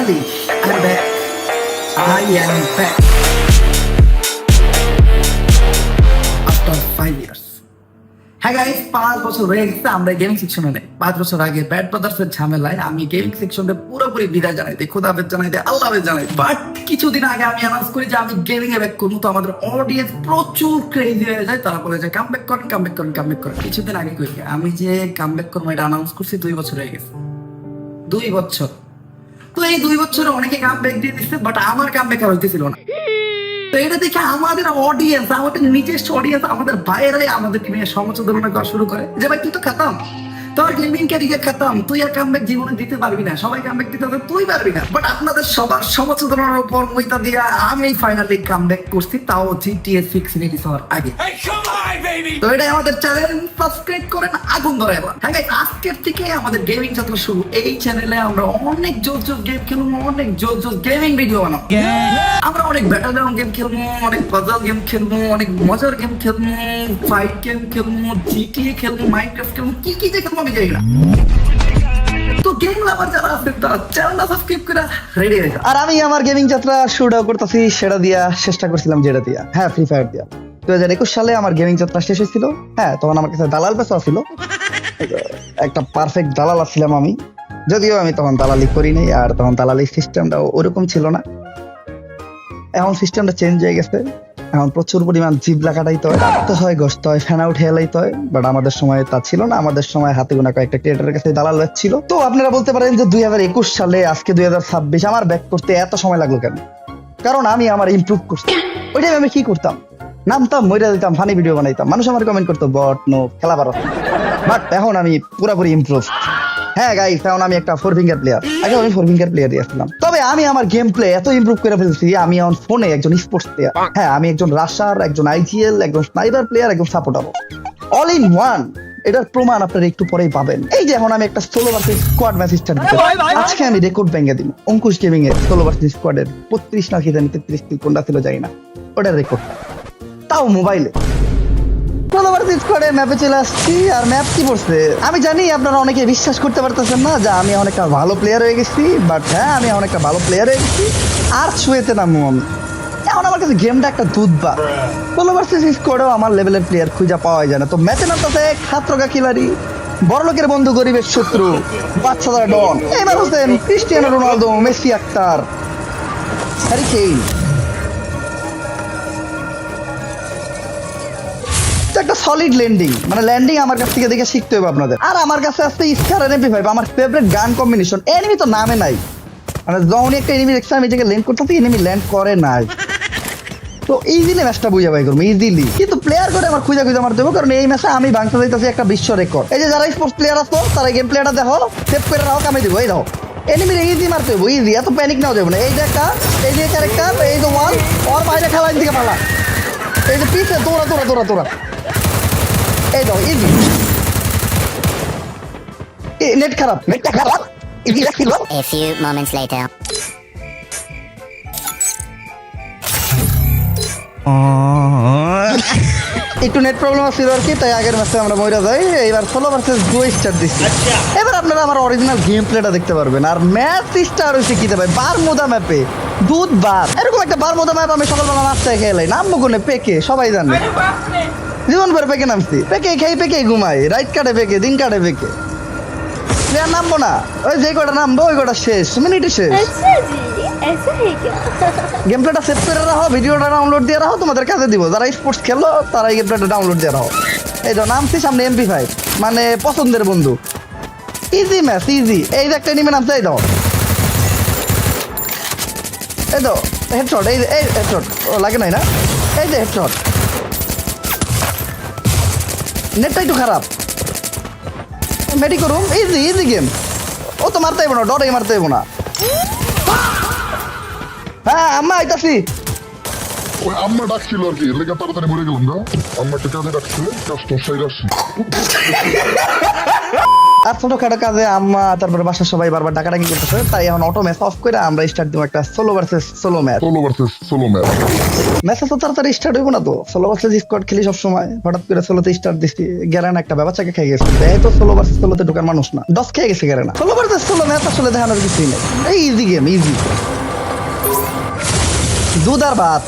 Finally, I'm back. I am back. After 5 years. হ্যাঁ guys, 5 বছর হয়ে গেছে আমরা গেমিং সেকশনে নেই। 5 বছর আগে ব্যাড ব্রাদার্সের ঝামেলায় আমি গেমিং সেকশনে পুরোপুরি বিদায় জানাই দিই, খোদা হাফেজ জানাই দিই, আল্লাহ হাফেজ জানাই। বাট কিছুদিন আগে আমি অ্যানাউন্স করি যে আমি গেমিং এ ব্যাক করবো। তো আমাদের অডিয়েন্স প্রচুর ক্রেজি হয়ে যায়, তারা বলে যে কামব্যাক করেন কামব্যাক করেন কামব্যাক করেন। কিছুদিন আগে করি আমি যে কামব্যাক করবো এটা অ্যানাউন্স করছি 2 বছর হয়ে গেছে। 2 বছর। তো এই 2 বছরে অনেকে কামব্যাক দিয়ে দিচ্ছে, বাট আমার কামব্যাক আর হইতেছিল না। তো এটা দেখে আমাদের অডিয়েন্স, আমাদের নিজস্ব অডিয়েন্স, আমাদের বাইরে আমাদের নিয়ে সমালোচনা করা শুরু করে যে ভাই তুই তো খাতাম, তোর গেমিং ক্যারিয়ার খাতাম, তুই আর কামব্যাক জীবনে দিতে পারবি না, সবাই কামব্যাক দিতে হবে, তুই পারবি না। বাট আপনাদের সবার সমালোচনার উপর মইতা দিয়া আমি ফাইনালি কামব্যাক করছি, তাও জিটিএ 6 রিলিজ হওয়ার আগে। তো এটাই আমাদের চ্যানেল, সাবস্ক্রাইব করেন, আগুন ধরে এবার। হ্যাঁ গাইস, আজকের থেকে আমাদের গেমিং যাত্রা শুরু। এই চ্যানেলে আমরা অনেক জোস জোস গেম খেলবো, অনেক জোস জোস গেমিং ভিডিও বানাবো। আমরা অনেক ব্যাটল গ্রাউন্ড গেম খেলবো, অনেক পাজল গেম খেলবো, অনেক মজার গেম খেলবো, ফাইট গেম খেলবো, জিটিএ খেলবো, মাইনক্রাফট খেলবো, কি কি যে খেলবো আমি জানি না। তো গেম লাভার যারা আছেন তারা চ্যানেলটা সাবস্ক্রাইব করে রেডি হয়ে যান। আর আমি আমার গেমিং যাত্রা শুরুটাও করতেছি সেটা দিয়া, চেষ্টা করছিলাম যেটা দিয়া, হ্যাঁ, ফ্রি ফায়ার দিয়া। 2021 সালে আমার গেমিং যাত্রা শেষ হয়েছিল। হ্যাঁ, তখন আমার কাছে দালাল পেশা ছিল, একটা পারফেক্ট দালাল ছিলাম আমি। যদিও আমি তখন দালালি করি নাই, আর তখন দালালি সিস্টেমটা ওরকম ছিল না। এখন সিস্টেমটা চেঞ্জ হয়ে গেছে। এখন প্রচুর পরিমাণ জিবলা কাটাইতে হয়, রাখতে হয়, গসতে হয়, ফ্যান আউট হেলাইতে হয়। বাট আমাদের সময় তা ছিল না। আমাদের সময় হাতে গোনা কয়েকটা ক্রিয়েটারের কাছে দালাল ছিল। তো আপনারা বলতে পারেন যে 2021 সালে আজকে 2026 আমার ব্যাক করতে এত সময় লাগলো কেন? কারণ আমি আমার ইমপ্রুভ করছি। ওই টাইমে আমি কি করতাম? নামতাম, মইরা দিতাম, ফানি ভিডিও বানাইতাম, মানুষ আমার কমেন্ট করতো বট নো খেলা পারো। বাট এখন আমি পুরোপুরি ইমপ্রুভ। হ্যাঁ গাইস, এখন আমি একটা 4 ফিঙ্গার প্লেয়ার। আগে আমি 4 ফিঙ্গার প্লেয়ার আসছিলাম। তবে আমি আমার গেম প্লে এত ইমপ্রুভ করে ফেলছি, আমি এখন ফোনে একজন স্পোর্টস প্লেয়ার। হ্যাঁ, আমি একজন রাশার, একজন আইজিএল, একজন স্নাইপার প্লেয়ার, একজন সাপোর্টার, অল ইন ওয়ান। এটার প্রমাণ আপনারা একটু পরেই পাবেন। এই যে এখন আমি একটা solo versus squad match start দিতে, আজকে আমি রেকর্ড ভেঙে দিব। অঙ্কুশ গেমিং এর সোলো ভার্সেস স্কোয়াডের 35 না কি জানি 33 কিল কোনটা ছিল জানি না, ওটার রেকর্ড, তাও মোবাইলে। ম্যাপে চলে আসছি। আর ম্যাপ কি পড়ছে আমি জানি আপনারা অনেকে বিশ্বাস করতে পারতেছেন না যে আমি অনেকটা ভালো প্লেয়ার হয়ে গেছি। বাট হ্যাঁ, আমি অনেকটা ভালো প্লেয়ার হয়ে গেছি। আর ছুঁয়েতে নামবো আমি। এখন আমার কাছে গেমটা একটা দুধবা। সোলো ভার্সেস স্কোয়াডেও আমার লেভেলের প্লেয়ার খুঁজে পাওয়া যায় না। তো ম্যাচে নামতেছে খাত্রকা খিলাড়ি, বড় লোকের বন্ধু, গরিবের শত্রু, বাচ্চাদের ডন। এবার Hossain, Cristiano Ronaldo, Messi Akhtar, Harry Kane. একটা সলিড ল্যান্ডিং, মানে ল্যান্ডিং আমার কাছ থেকে দেখে শিখতে হবে আপনাদের। আর আমার কাছে আছে স্কার আর MP5, আমার ফেভারিট গান কম্বিনেশন। এনিমি তো নামে নাই, মানে যখন একটা এনিমি দেখছে আমি এটাকে ল্যান্ড করতেছি, এনিমি ল্যান্ড করে নাই। তো ইজিলি ম্যাচটা বুঝা পাই করবো, ইজিলি। কিন্তু প্লেয়ার করে আমার খুঁজে খুঁজে মারতে হবে, কারণ এই ম্যাচে আমি ভাঙতে যাইতেছি একটা বিশ্ব রেকর্ড। এই যে যারা স্পোর্টস প্লেয়ার আছো তারা গেম প্লেয়ারটা দেখো, সেভ করে রাখো, কামে দিব। এই দেখো এনিমি ইজি মারতে হবে, ইজি, এত প্যানিক নাও যাবে না। এই যে একটা, এই যে ক্যারেক্টার, এই যে ওয়ান, ওর বাইরে খেলার দিকে পালা, এই যে পিছে দৌড়া দৌড়া দৌড়া দৌড়া, এই দাও ইজি। নেট খারাপ, নেটটা খারাপ। A few moments later. একটু নেট প্রবলেম ছিল আর কি, তাই আগের ম্যাচে আমরা মইরা যাই। এবার সোলো ভার্সেস ডুও স্টার দিচ্ছি। এবার আপনারা আমার অরিজিনাল গেম প্লেটা দেখতে পারবেন। আর ম্যাচ স্টার হয়েছে কি ভাই, বারমুদা ম্যাপে, দুধ বার। এরকম একটা বারমুদা ম্যাপ আমি সকালবেলা নাস্তায় খেলাই, নামবো কোনে পেকে, সবাই জানে। জীবন ভরে পেকে নামছি, পেকে খাই, পেকে ঘুমাই, রাইট কাটে পেকে, দিন কাটে পেকে। প্লেয়ার নামবো না, ওই যে কটা নামবো ওই কটা শেষ, মিনিটই শেষ। ऐसा है क्या? গেম প্লেটা সেভ করে রাখো, ভিডিওটা ডাউনলোড দিয়ে রাখো, তোমাদের কাছে দিব। যারা স্পোর্টস খেলো তারা এই গেম প্লেটা ডাউনলোড দিয়ে রাখো। এই তো নামছি সামনে MP5, মানে পছন্দের বন্ধু। Easy match, easy. এই যে একটা এনিমি নামছে, এই দাও, এই তো হেডশট, এই হেডশট, ও লাগে নাই না, এই যে হেডশট। নেটটা একটু খারাপ, মেডি করুম, ইজি ইজি গেম। ও তো মারতে হইব না, ডরে মারতে হইব না। হ্যাঁ আম্মা আইতাছি। ওই আম্মা ডাকছিল আর কি, লেগে তাড়াতাড়ি মরে গেলাম গা। আম্মা একটা কাজে ডাকছে, কাজটা সাইড আসছি। আর ছোটখাটো কাজে আম্মা তারপরে বাসার সবাই বারবার ডাকাডাকি করতেছে, তাই এখন অটো ম্যাচ অফ করে আমরা স্টার্ট দিব একটা solo versus solo match. Solo versus solo match. ম্যাচে তো তাড়াতাড়ি স্টার্ট হইব না, তো সোলো ভার্সেস স্কোয়াড খেলি সবসময়, হঠাৎ করে সোলোতে স্টার্ট দিচ্ছি, গ্যারেন একটা বাচ্চাকে খেয়ে গেছে, এই তো সোলো ভার্সেস সোলোতে ঢোকার মানুষ না, ডস খেয়ে গেছে Garena. Solo versus solo match আসলে দেখানোর কিছুই নেই, এই ইজি গেম, ইজি দুধ আর ভাত,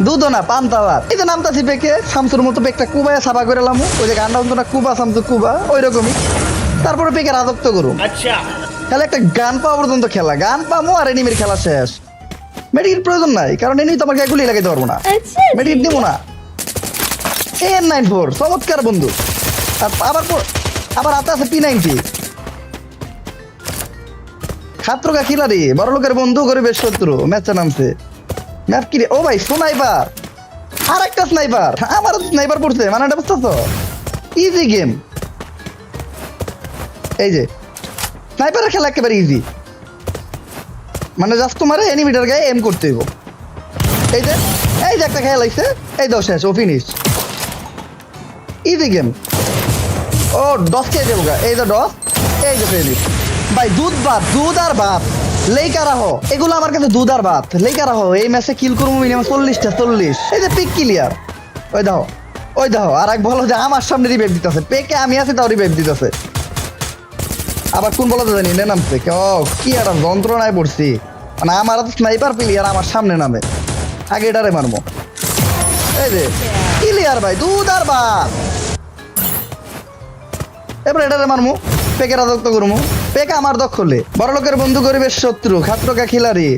দুধও না পান্তা ভাত। এই যে নামতাছি পেকে শামসুর মতো পেকটা কুবায় সাবা করে লামু, ওই যে গানটা হতো না কুবা শামসু কুবা, ওই রকমই। তারপরে পেকে রাজত্ব করুম, খেলা একটা গান পাওয়া পর্যন্ত খেলা, গান পামো আর এনিমির খেলা শেষ। মেডিকেট প্রয়োজন নাই, কারণ এনিমি তো আমার গায়ে গুলি লাগাইতে পারবো না, अच्छा মেডিকেট দিব না। AN94 চমৎকার বন্ধু। আর আবার হাতে আছে P90, খাত্রকা খিলাড়ি, বড় লোকের বন্ধু, গরিবের শত্রু, ম্যাচে নামছে। ম্যাপ কি রে? ও ভাই স্নাইপার, আর একটা স্নাইপার, আমার স্নাইপার পড়ছে, মানে এটা বুঝছো তো? ইজি গেম, এই যে স্নাইপারের খেলা একেবারে ইজি, মানে জাস্ট তোমার এনিমিটার গায়ে এম করতে হইব। এই যে একটা খেলা লাগছে, এই দাও শেষ, ও ফিনিশ, ইজি গেম। ও ডস খেয়ে দেবো গা, এই যে ডস, এই যে ফিনিশ। ভাই দুধ ভাত, দুধ আর ভাত, লেইকা রাখো, এগুলো আমার কাছে দুধ আর ভাত, লেইকা রাখো। এই ম্যাচে কিল করবো মিনিমাম 40টা, 40। এই যে পিক ক্লিয়ার, ওই দাও, ওই দাও। আর এক বলো যে আমার সামনে রিভাইভ দিতেছে, পেকে আমি আছি তাও রিভাইভ দিতেছে। আবার কোন বলো তো জানি নে নামছে, কি একটা যন্ত্রণায় পড়ছি, মানে আমার তো স্নাইপার প্লেয়ার আমার সামনে নামে, আগে এটারে মারবো। এই যে ক্লিয়ার ভাই, দুধ আর ভাত। এবার এটারে মারমু, পেকে রাজত্ব করমু, পেকে আমার দখলে, বড় লোকের বন্ধু, গরিবের শত্রু, খাত্রকা খিলাড়ি,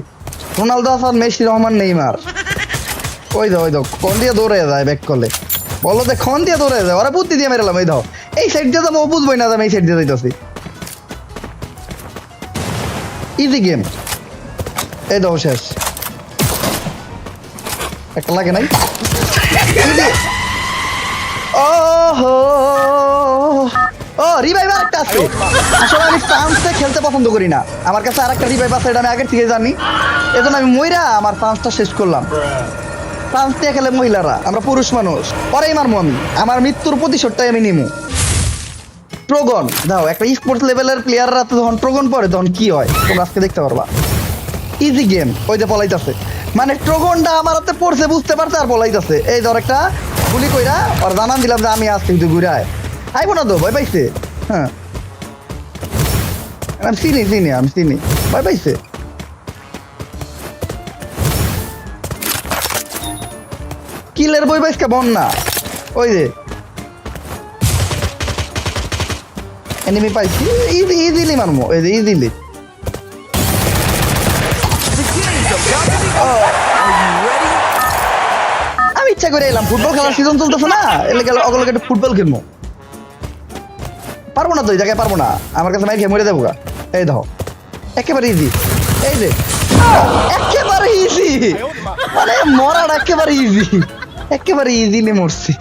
Ronaldo Hasan, Messi, Rahman, Neymar. ওই দাও, ওই দাও, কোন দিয়ে দৌড়ে যায় ব্যাক করলে, বলো যে খন দিয়ে দৌড়ে যায়, ওরা বুদ্ধি দিয়ে মেরালাম। এই দাও, এই সাইড দিয়ে যাবো, ও বুঝবোই না, আমি এই সাইড দিয়ে যাইতেছি। ইজি গেম, এই দাও শেষ, একটা লাগে নাই। ও রিভাইভ আরেকটা আছে। আসলে আমি ফ্রান্সে খেলতে পছন্দ করি না, আমার কাছে আরেকটা রিভাইভ আছে, এটা আমি আগের থেকে জানি, এজন্য আমি মইরা আমার ফ্রান্সটা শেষ করলাম। ফ্রান্স দিয়ে খেলে মহিলারা, আমরা পুরুষ মানুষ, পরেই মারমু আমি, আমার মৃত্যুর প্রতিশোধটাই আমি নিমু। ট্রোগন দাও, একটা স্পোর্টস লেভেলের প্লেয়াররা তো যখন ট্রোগন পড়ে তখন কি হয় তোমরা আজকে দেখতে পারবা। ইজি গেম, ওই যে পলাইতেছে, মানে ট্রোগনটা আমার হাতে পড়ছে, বুঝতে পারছে আর পলাইতেছে। এই ধর একটা গুলি কইরা আর জানান দিলাম যে আমি আসছি, কিন্তু ঘুরে আইবো না তো, ভয় পাইছে। হ্যাঁ আমি চিনি ভয় পাইছে। কিলের বই পাইছে বন্যা, ওই যে এনিমি পাইছি, ইজিলি মারমো, এই যে ইজিলি। আমি ইচ্ছা করে এলাম, ফুটবল খেলার সিজন চলতেছে না, এলে গেলে অগলকে একটু ফুটবল খেলবো, পারবো না তো এই জায়গায়, পারবো না, আমার কাছে মাইক খেয়ে মরে যাবো গা। এই দেখো একেবারে ইজি, এই যে একেবারে ইজি, মানে মরাটা একেবারে ইজিলি মরছি।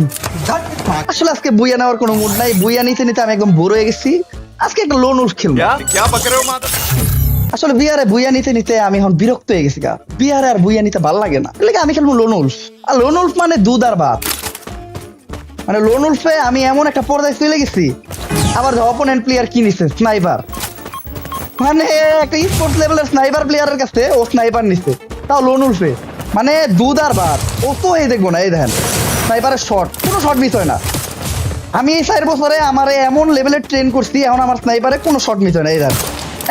আসলে আজকে বুইয়া নেওয়ার কোনো মুড নাই, বুইয়া নিতে আমি একদম বোর হয়ে গেছি, আজকে একটা লোন উঠ খেলবো। আসলে বিয়ারে বুইয়া নিতে আমি এখন বিরক্ত হয়ে গেছি গা, বিয়ারে আর বুইয়া নিতে ভালো লাগে না, এলাকা আমি খেলবো লোন উল্ফ। আর লোন উল্ফ মানে দুধ আর ভাত, মানে লোন উল্ফে আমি এমন একটা পর্যায়ে চলে গেছি, আবার অপোনেন্ট প্লেয়ার কি নিচ্ছে স্নাইপার, মানে একটা স্পোর্টস লেভেলের স্নাইপার প্লেয়ারের কাছে ও স্নাইপার নিচ্ছে, তাও লোন উল্ফে, মানে দুধ আর ভাত। ও তো এই দেখবো না, এই দেখেন স্নাইপারের শট, কোনো শট মিস হয় না। আমি এই 4 বছরে আমার এমন লেভেলের ট্রেন করছি, এখন আমার স্নাইপারে কোনো শট মিস হয় না, এই দেখেন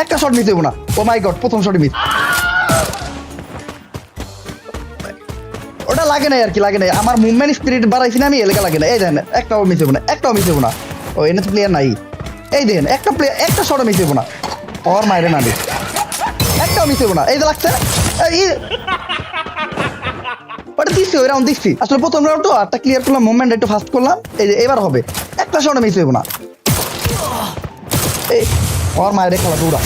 একটা শট মিস হইব না। ও মাই গড, প্রথম শট মিস, ওটা লাগে নাই আর কি, লাগে নাই, আমার মুভমেন্ট স্পিরিট বাড়াইছি না আমি, এলাকা লাগে না। এই দেখেন একটাও মিস হইব না, একটাও মিস হইব না। ও এনে তো প্লেয়ার নাই, এই দেখেন একটা প্লেয়ার, একটা শটও মিস হইব না, ওর মাইরে না একটাও মিস হইব না। এই যে লাগছে, ওটা দিচ্ছি, ওই রাউন্ড দিচ্ছি। আসলে প্রথম রাউন্ড তো আটটা ক্লিয়ার করলাম, মুভমেন্ট একটু ফাস্ট করলাম, এই যে এবার হবে, একটা শটও মিস হইব না। এই ওর মায়ের খেলা দৌড়া,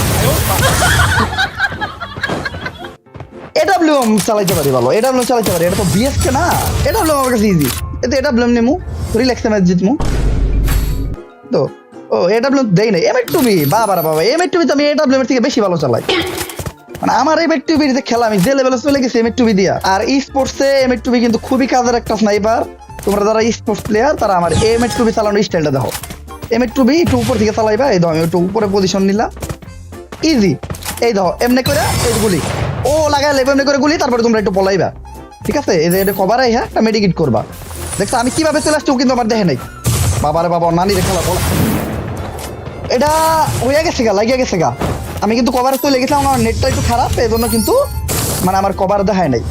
এডাব্লিউএম চালাইতে পারি ভালো, এডাব্লিউএম চালাইতে পারি, এটা তো বিএসকে না, এডাব্লিউএম আমার কাছে ইজি, এতে এডাব্লিউএম নেমু, রিল্যাক্সে ম্যাচ জিতমু তো। ও এডাব্লিউএম দেই নাই, এমএ2বি, বাবা এমএ2বি তো আমি এডাব্লিউএম এর থেকে বেশি ভালো চালাই, মানে আমার এমএ2বির যে খেলা আমি যে লেভেলে চলে গেছি এমএ2বি দিয়া। আর ই স্পোর্টসে এমএ2বি কিন্তু খুবই কাজের একটা স্নাইপার, তোমরা যারা ই স্পোর্টস প্লেয়ার তারা আমার এমএ2বি চালানোর স্টাইলটা দেখো, M2B একটু উপর থেকে চালাইবা, এই দাও আমি একটু উপরে পজিশন নিলাম, ইজি। এই দাও এমনি করে এই গুলি ও লাগাই লেবে এমনি করে গুলি, তারপরে তোমরা একটু পলাইবা, ঠিক আছে? এই যে এটা কভার আই, হ্যাঁ একটা মেডিকেট করবা। দেখছো আমি কিভাবে চলে আসছি, ও কিন্তু আমার দেখে নাই। বাবারে বাবা, নানি রে খেলা বলা, এটা হয়ে গেছে গা, লাগিয়ে গেছে গা। আমি কিন্তু কভারে চলে গেছিলাম, আমার নেটটা একটু খারাপ, এই জন্য কিন্তু মানে আমার কভার দেখায় নাই।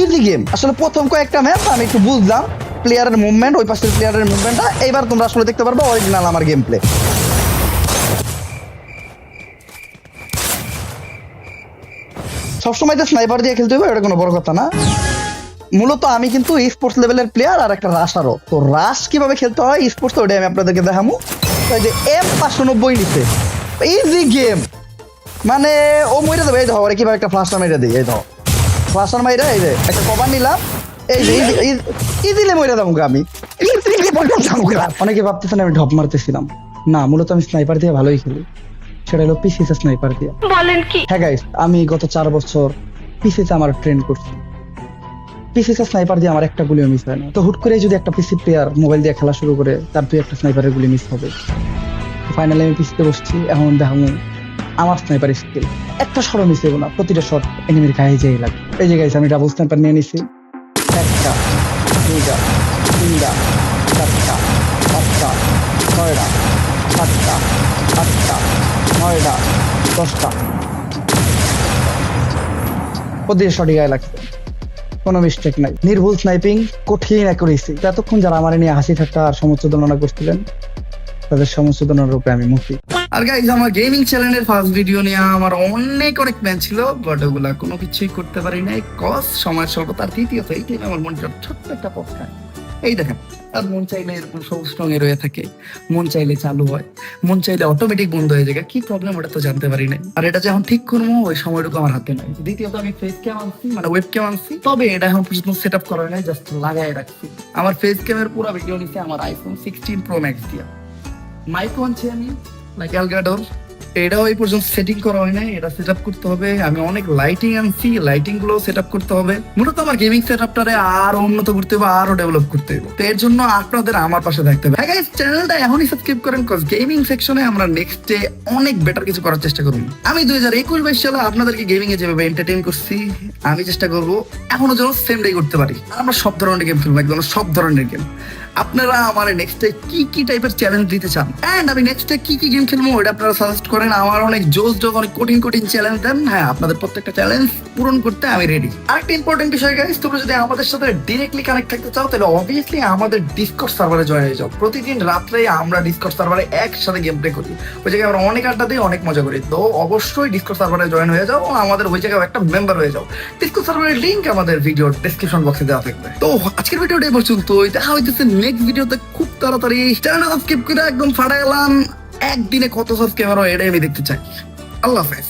ইজি গেম আসলে। প্রথম কয়েকটা ম্যাচ আমি একটু বুঝলাম প্লেয়ারের মুভমেন্ট, ওই পাশের প্লেয়ারের মুভমেন্টটা। এইবার তোমরা আসলে দেখতে পারবে অরিজিনাল আমার গেম প্লে। সবসময় তো স্নাইপার দিয়ে খেলতে হবে এটা কোনো বড় কথা না। মূলত আমি কিন্তু স্পোর্টস লেভেলের প্লেয়ার আর একটা রাশারও। তো রাশ কিভাবে খেলতে হয় স্পোর্টস, ওটাই আমি আপনাদেরকে দেখাবো। ওই যে M590 নিচে ইজি গেম, মানে ও মরে যাবে। এই ধর ওরে কিভাবে একটা ফ্লাশার মাইরা দিই, এই ধর ফ্লাশার মাইরা, এই যে একটা কভার নিলাম, এই যে ইজিলি মরে যাবো আমি। অনেকে ভাবতেছেন আমি ঢপ মারতেছিলাম, না মূলত আমি স্নাইপার দিয়ে ভালোই খেলি, সেটা হলো পিসিতে স্নাইপার দিয়ে। বলেন কি? হ্যাঁ গাইস, আমি গত 4 বছর পিসিতে আমার ট্রেন করছি। পিসিতে স্নাইপার দিয়ে আমার একটা গুলিও মিস হয় না। তো হুট করে যদি একটা পিসি প্লেয়ার মোবাইল দিয়ে খেলা শুরু করে, তার তুই একটা স্নাইপারের গুলি মিস হবে। ফাইনালি আমি পিসিতে বসছি, এখন দেখাবো আমার স্নাইপার স্কিল। একটা শট মিস হইব না, প্রতিটা শট এনিমির গায়ে যেই লাগে। এই যে গাইস আমি ডাবল স্নাইপার নিয়ে নিছি, একটা, দুইটা, তিনটা, চারটা, পাঁচটা, ছয়টা, সাতটা, আটটা, নয়টা, 10টা, প্রতিটা শটই গায়ে লাগছে, কোনো মিস্টেক নাই। নির্ভুল স্নাইপিং, কঠিন অ্যাকুরেসি। এতক্ষণ যারা আমার নিয়ে হাসি ঠাট্টা আর সমুচ্চদনা করছিলেন, তাদের সমুচ্চদনার রূপে আমি মুক্তি। আর গাইজ আমার গেমিং চ্যানেলের ফার্স্ট ভিডিও নিয়ে আমার অনেক প্ল্যান ছিল, বাট ওগুলা কোনো কিছুই করতে পারি নাই, কজ সময় স্বল্পতা। আর দ্বিতীয়ত এই টাইমে আমার মনটা ছোট্ট একটা পথ। এই দেখেন, আর মন চাইলে এরকম সবুজ রঙে রয়ে থাকে, মন চাইলে চালু হয়, মন চাইলে অটোমেটিক বন্ধ হয়ে যায়। কি প্রবলেম ওটা তো জানতে পারি নাই। আর এটা যখন ঠিক করবো ওই সময়টুকু আমার হাতে নাই। দ্বিতীয়ত আমি ফেস ক্যাম আনছি, মানে ওয়েব ক্যাম আনছি, তবে এটা এখন পর্যন্ত সেট আপ করা নাই, জাস্ট লাগাই রাখছি। আমার ফেস ক্যামের পুরো ভিডিও নিচ্ছে আমার আইফোন 16 Pro Max দিয়া। মাইক আনছি আমি লাইক এলগাডোর, এটাও এই পর্যন্ত সেটিং করা হয় নাই, এটা সেট আপ করতে হবে। আমি অনেক লাইটিং আনছি, লাইটিং গুলো সেট আপ করতে হবে। মূলত আমার গেমিং সেট আপটারে আরো উন্নত করতে হবে, আরো ডেভেলপ করতে হবে। তো এর জন্য আপনাদের আমার পাশে থাকতে হবে। গাইস চ্যানেলটা এখনই সাবস্ক্রাইব করেন, কজ গেমিং সেকশনে আমরা নেক্সট ডে অনেক বেটার কিছু করার চেষ্টা করব। আমি 2021-22 সালে আপনাদেরকে গেমিং এ যেভাবে এন্টারটেইন করছি, আমি চেষ্টা করব এখনো যেন সেম ডে করতে পারি। আমরা সব ধরনের গেম খেলবো, একদম সব ধরনের গেম। আপনারা আমার নেক্সট ডে কি কি টাইপের চ্যালেঞ্জ দিতে চান, এন্ড আমি নেক্সট ডে কি কি গেম খেলবো এটা আপনারা সাজেস্ট করেন। আমার অনেক জোস অনেক কঠিন চ্যালেঞ্জ দেন, হ্যাঁ আপনাদের প্রত্যেকটা চ্যালেঞ্জ পূরণ করতে আমি রেডি। আরেকটা ইম্পর্টেন্ট বিষয় গাইস, তোমরা যদি আমাদের সাথে ডিরেক্টলি কানেক্ট থাকতে চাও, তাহলে অবভিয়াসলি আমাদের ডিসকর্ড সার্ভারে জয়েন হয়ে যাও। প্রতিদিন রাত্রে আমরা ডিসকর্ড সার্ভারে একসাথে গেম প্লে করি, ওই জায়গায় আমরা অনেক আড্ডা দিই, অনেক মজা করি। তো অবশ্যই ডিসকর্ড সার্ভারে জয়েন হয়ে যাও, আমাদের ওই জায়গায় একটা মেম্বার হয়ে যাও। ডিসকর্ড সার্ভারের লিংক আমাদের ভিডিওর ডেসক্রিপশন বক্সে দেওয়া থাকবে। তো আজকের ভিডিওটা এই পর্যন্ত, দেখা হইতেছে নেক্সট ভিডিওতে খুব তাড়াতাড়ি। চ্যানেলটা সাবস্ক্রাইব করে একদম ফাটা গেলাম। একদিনে কত সাবস্ক্রাইবার হয় এটাই আমি দেখতে চাই। আল্লাহ হাফেজ।